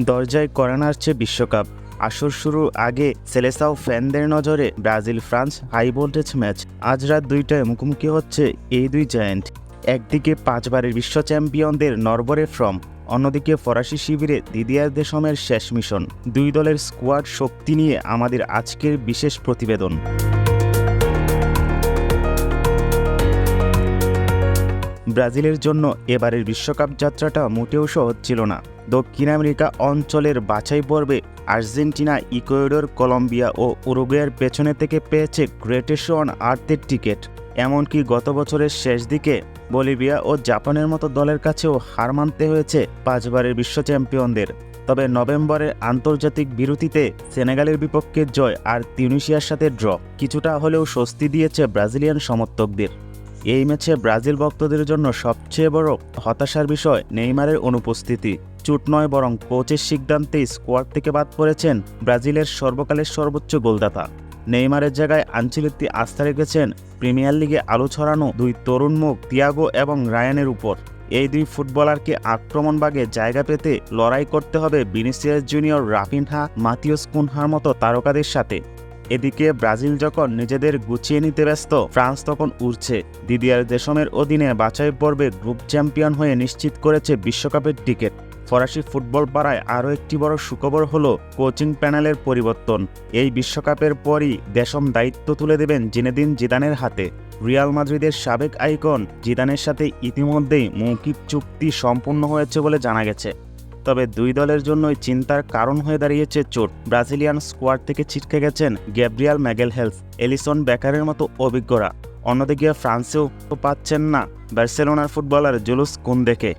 দরজায় কড়া নাড়ছে বিশ্বকাপ। আসর শুরুর আগে সেলেসাও ফ্যানদের নজরে Brazil France high voltage match. আজ রাত 2টায় মুখোমুখি হচ্ছে এই দুই জায়ান্ট। একদিকে 5বারের বিশ্ব চ্যাম্পিয়নদের নরবরে ফর্ম, অন্যদিকে ফরাসি শিবিরে দিদিয়ার দেশমের শেষ মিশন। দুই দলের স্কোয়াড শক্তি নিয়ে আমাদের আজকের বিশেষ প্রতিবেদন। ব্রাজিলের জন্য এবারের বিশ্বকাপ যাত্রাটা মোটেও সহজ ছিল না। দক্ষিণ আমেরিকা অঞ্চলের বাছাই পর্বে আর্জেন্টিনা, ইকুয়েডর, কলম্বিয়া ও উরুগুয়ের পেছনে থেকে পেয়েছে গ্রেটেস্ট অন আর্থের টিকিট। এমনকি গত বছরের শেষ দিকে বলিভিয়া ও জাপানের মতো দলের কাছেও হার মানতে হয়েছে 5বারের বিশ্ব চ্যাম্পিয়নদের। তবে নভেম্বরের আন্তর্জাতিক বিরতিতে সেনেগালের বিপক্ষে জয় আর তিউনিসিয়ার সাথে ড্র কিছুটা হলেও স্বস্তি দিয়েছে ব্রাজিলিয়ান সমর্থকদের। এই ম্যাচে ব্রাজিল ভক্তদের জন্য সবচেয়ে বড় হতাশার বিষয় নেইমারের অনুপস্থিতি। চোট নয়, বরং কোচের সিদ্ধান্তেই স্কোয়াড থেকে বাদ পড়েছেন ব্রাজিলের সর্বকালের সর্বোচ্চ গোলদাতা। নেইমারের জায়গায় আনচেলত্তি আস্থা রেখেছেন প্রিমিয়ার লিগে আলো ছড়ানো দুই তরুণ মুখ তিয়াগো এবং রায়ানের উপর। এই দুই ফুটবলারকে আক্রমণভাগে জায়গা পেতে লড়াই করতে হবে ভিনিসিয়াস জুনিয়র, রাফিনহা, মাতিওস কুনহার মতো তারকাদের সাথে। এদিকে ব্রাজিল যখন নিজেদের গুছিয়ে নিতে ব্যস্ত, ফ্রান্স তখন উড়ছে। দিদিয়ার দেশমের অধীনে বাছাই পর্বে গ্রুপ চ্যাম্পিয়ন হয়ে নিশ্চিত করেছে বিশ্বকাপের টিকিট। ফরাসি ফুটবল পাড়ায় আরও একটি বড় সুখবর হলো কোচিং প্যানেলের পরিবর্তন। এই বিশ্বকাপের পরই দেশম দায়িত্ব তুলে দেবেন জিনেদিন জিদানের হাতে। রিয়াল মাদ্রিদের সাবেক আইকন জিদানের সাথে ইতিমধ্যেই মৌখিক চুক্তি সম্পূর্ণ হয়েছে বলে জানা গেছে। তবে দুই দলের জন্যই চিন্তার কারণ হয়ে দাঁড়িয়েছে চোট। ব্রাজিলিয়ান স্কোয়াড থেকে ছিটকে গেছেন গ্যাব্রিয়াল ম্যাগেলহেলস, এলিসন বেকারের মতো অভিজ্ঞরা। অন্যদিকে ফ্রান্সেও পাচ্ছেন না বার্সেলোনার ফুটবলার জুলুস কুন্দেকে।